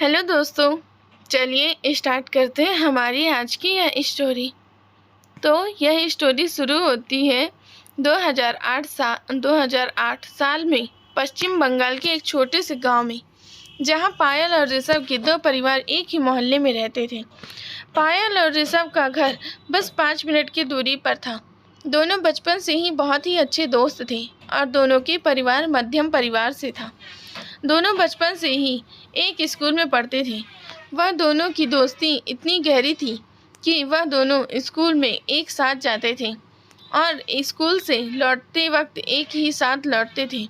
Hello दोस्तों, चलिए start करते हैं हमारी आज की यह स्टोरी। तो यह स्टोरी शुरू होती है 2008 साल में पश्चिम बंगाल के एक छोटे से गांव में, जहां पायल और ऋषभ के दो परिवार एक ही मोहल्ले में रहते थे। पायल और ऋषभ का घर बस 5 मिनट की दूरी पर था। दोनों बचपन से ही बहुत ही अच्छे दोस्त थे और दोनों के परिवार मध्यम परिवार से था। दोनों बचपन से ही एक स्कूल में पढ़ते थे। वह दोनों की दोस्ती इतनी गहरी थी कि वह दोनों स्कूल में एक साथ जाते थे और स्कूल से लौटते वक्त एक ही साथ लौटते थे।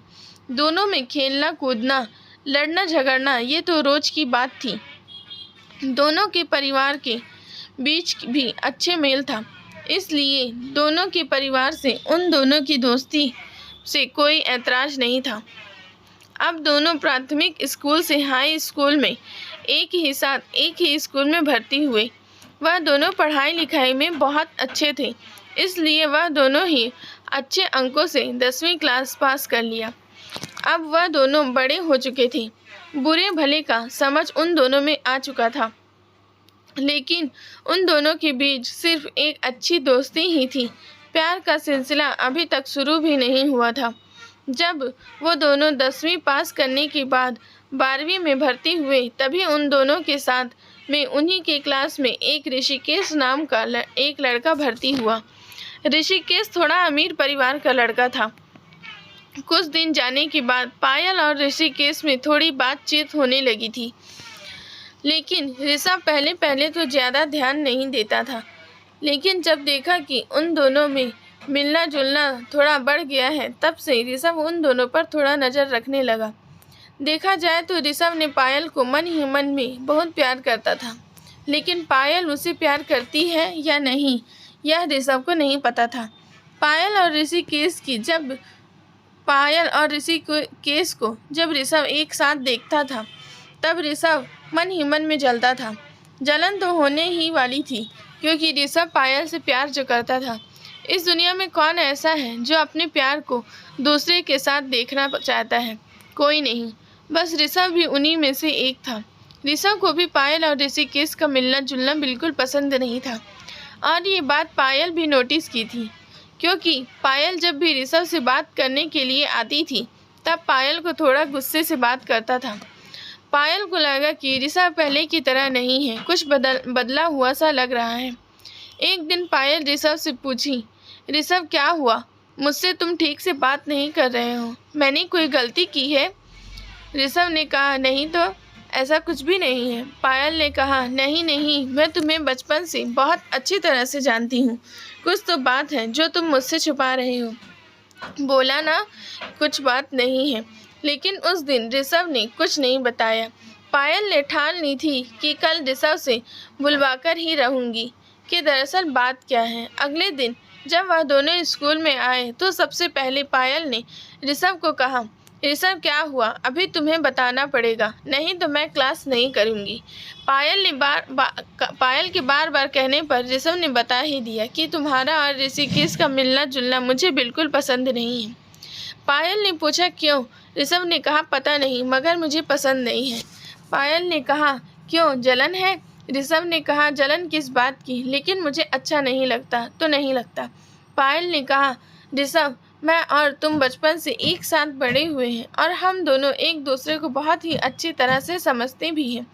दोनों में खेलना कूदना, लड़ना झगड़ना ये तो रोज की बात थी। दोनों के परिवार के बीच भी अच्छे मेल था, इसलिए दोनों के परिवार से उन दोनों की दोस्ती से कोई ऐतराज नहीं था। अब दोनों प्राथमिक स्कूल से हाई स्कूल में एक ही स्कूल में भर्ती हुए। वह दोनों पढ़ाई लिखाई में बहुत अच्छे थे, इसलिए वह दोनों ही अच्छे अंकों से 10वीं क्लास पास कर लिया। अब वह दोनों बड़े हो चुके थे। बुरे भले का समझ उन दोनों में आ चुका था, लेकिन उन दोनों के बीच सिर्फ एक अच्छी दोस्ती ही थी। प्यार का सिलसिला अभी तक शुरू भी नहीं हुआ था। जब वो दोनों 10वीं पास करने के बाद 12वीं में भर्ती हुए, तभी उन दोनों के साथ में उन्हीं के क्लास में एक ऋषिकेश नाम का एक लड़का भर्ती हुआ। ऋषिकेश थोड़ा अमीर परिवार का लड़का था। कुछ दिन जाने के बाद पायल और ऋषिकेश में थोड़ी बातचीत होने लगी थी, लेकिन ऋषभ पहले तो ज़्यादा ध्यान नहीं देता था। लेकिन जब देखा कि उन दोनों में मिलना जुलना थोड़ा बढ़ गया है, तब से ऋषभ उन दोनों पर थोड़ा नज़र रखने लगा। देखा जाए तो ऋषभ ने पायल को मन ही मन में बहुत प्यार करता था, लेकिन पायल उसे प्यार करती है या नहीं यह ऋषभ को नहीं पता था। पायल और ऋषिकेश को जब ऋषभ एक साथ देखता था, तब ऋषभ मन ही मन में जलता था। जलन तो होने ही वाली थी, क्योंकि ऋषभ पायल से प्यार जो करता था। इस दुनिया में कौन ऐसा है जो अपने प्यार को दूसरे के साथ देखना चाहता है? कोई नहीं, बस ऋषभ भी उन्हीं में से एक था। ऋषभ को भी पायल और ऋषिकेश का मिलना जुलना बिल्कुल पसंद नहीं था, और ये बात पायल भी नोटिस की थी, क्योंकि पायल जब भी ऋषभ से बात करने के लिए आती थी, तब पायल को थोड़ा गुस्से से बात करता था। पायल को लगा कि ऋषभ पहले की तरह नहीं है, कुछ बदला हुआ सा लग रहा है। एक दिन पायल ऋषभ से पूछी, ऋषभ क्या हुआ? मुझसे तुम ठीक से बात नहीं कर रहे हो, मैंने कोई गलती की है? ऋषभ ने कहा, नहीं तो ऐसा कुछ भी नहीं है। पायल ने कहा, नहीं, मैं तुम्हें बचपन से बहुत अच्छी तरह से जानती हूँ। कुछ तो बात है जो तुम मुझसे छुपा रहे हो। बोला ना, कुछ बात नहीं है। लेकिन उस दिन ऋषभ ने कुछ नहीं बताया। पायल ने ठान ली थी कि कल ऋषभ से बुलवाकर ही रहूँगी कि दरअसल बात क्या है। अगले दिन जब वह दोनों स्कूल में आए, तो सबसे पहले पायल ने ऋषभ को कहा, ऋषभ क्या हुआ? अभी तुम्हें बताना पड़ेगा, नहीं तो मैं क्लास नहीं करूँगी। पायल के बार बार कहने पर ऋषभ ने बता ही दिया कि तुम्हारा और ऋषिकेश का मिलना जुलना मुझे बिल्कुल पसंद नहीं है। पायल ने पूछा, क्यों? ऋषभ ने कहा, पता नहीं, मगर मुझे पसंद नहीं है। पायल ने कहा, क्यों, जलन है? ऋषभ ने कहा, जलन किस बात की? लेकिन मुझे अच्छा नहीं लगता तो नहीं लगता। पायल ने कहा, ऋषभ, मैं और तुम बचपन से एक साथ बड़े हुए हैं और हम दोनों एक दूसरे को बहुत ही अच्छी तरह से समझते भी हैं।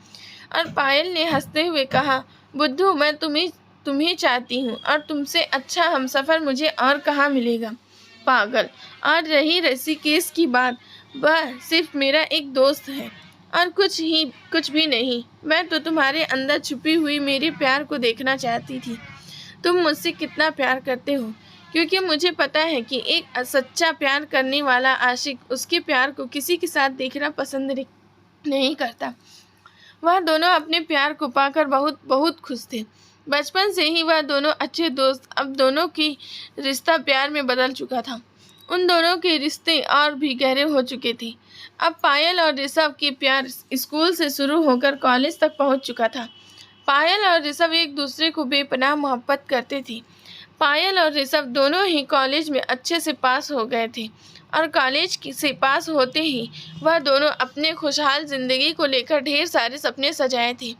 और पायल ने हंसते हुए कहा, बुद्धू, मैं तुम्हें चाहती हूँ और तुमसे अच्छा हमसफ़र मुझे और कहाँ मिलेगा, पागल। और रही ऋषिकेश की बात, वह सिर्फ मेरा एक दोस्त है और कुछ भी नहीं। मैं तो तुम्हारे अंदर छुपी हुई मेरे प्यार को देखना चाहती थी। तुम मुझसे कितना प्यार करते हो, क्योंकि मुझे पता है कि एक सच्चा प्यार करने वाला आशिक उसके प्यार को किसी के साथ देखना पसंद नहीं करता। वह दोनों अपने प्यार को पाकर बहुत बहुत खुश थे। बचपन से ही वह दोनों अच्छे दोस्त, अब दोनों की रिश्ता प्यार में बदल चुका था। उन दोनों के रिश्ते और भी गहरे हो चुके थे। अब पायल और ऋषभ के प्यार स्कूल से शुरू होकर कॉलेज तक पहुंच चुका था। पायल और ऋषभ एक दूसरे को बेपनाह मोहब्बत करते थे। पायल और ऋषभ दोनों ही कॉलेज में अच्छे से पास हो गए थे और कॉलेज से पास होते ही वह दोनों अपने खुशहाल ज़िंदगी को लेकर ढेर सारे सपने सजाए थे।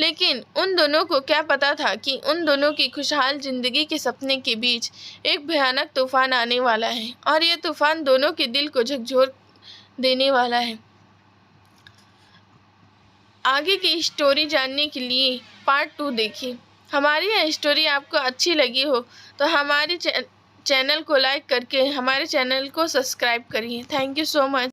लेकिन उन दोनों को क्या पता था कि उन दोनों की खुशहाल ज़िंदगी के सपने के बीच एक भयानक तूफान आने वाला है और ये तूफान दोनों के दिल को झकझोर देने वाला है। आगे की स्टोरी जानने के लिए पार्ट 2 देखिए। हमारी यह स्टोरी आपको अच्छी लगी हो तो हमारे चैनल को लाइक करके हमारे चैनल को सब्सक्राइब करिए। Thank you so much.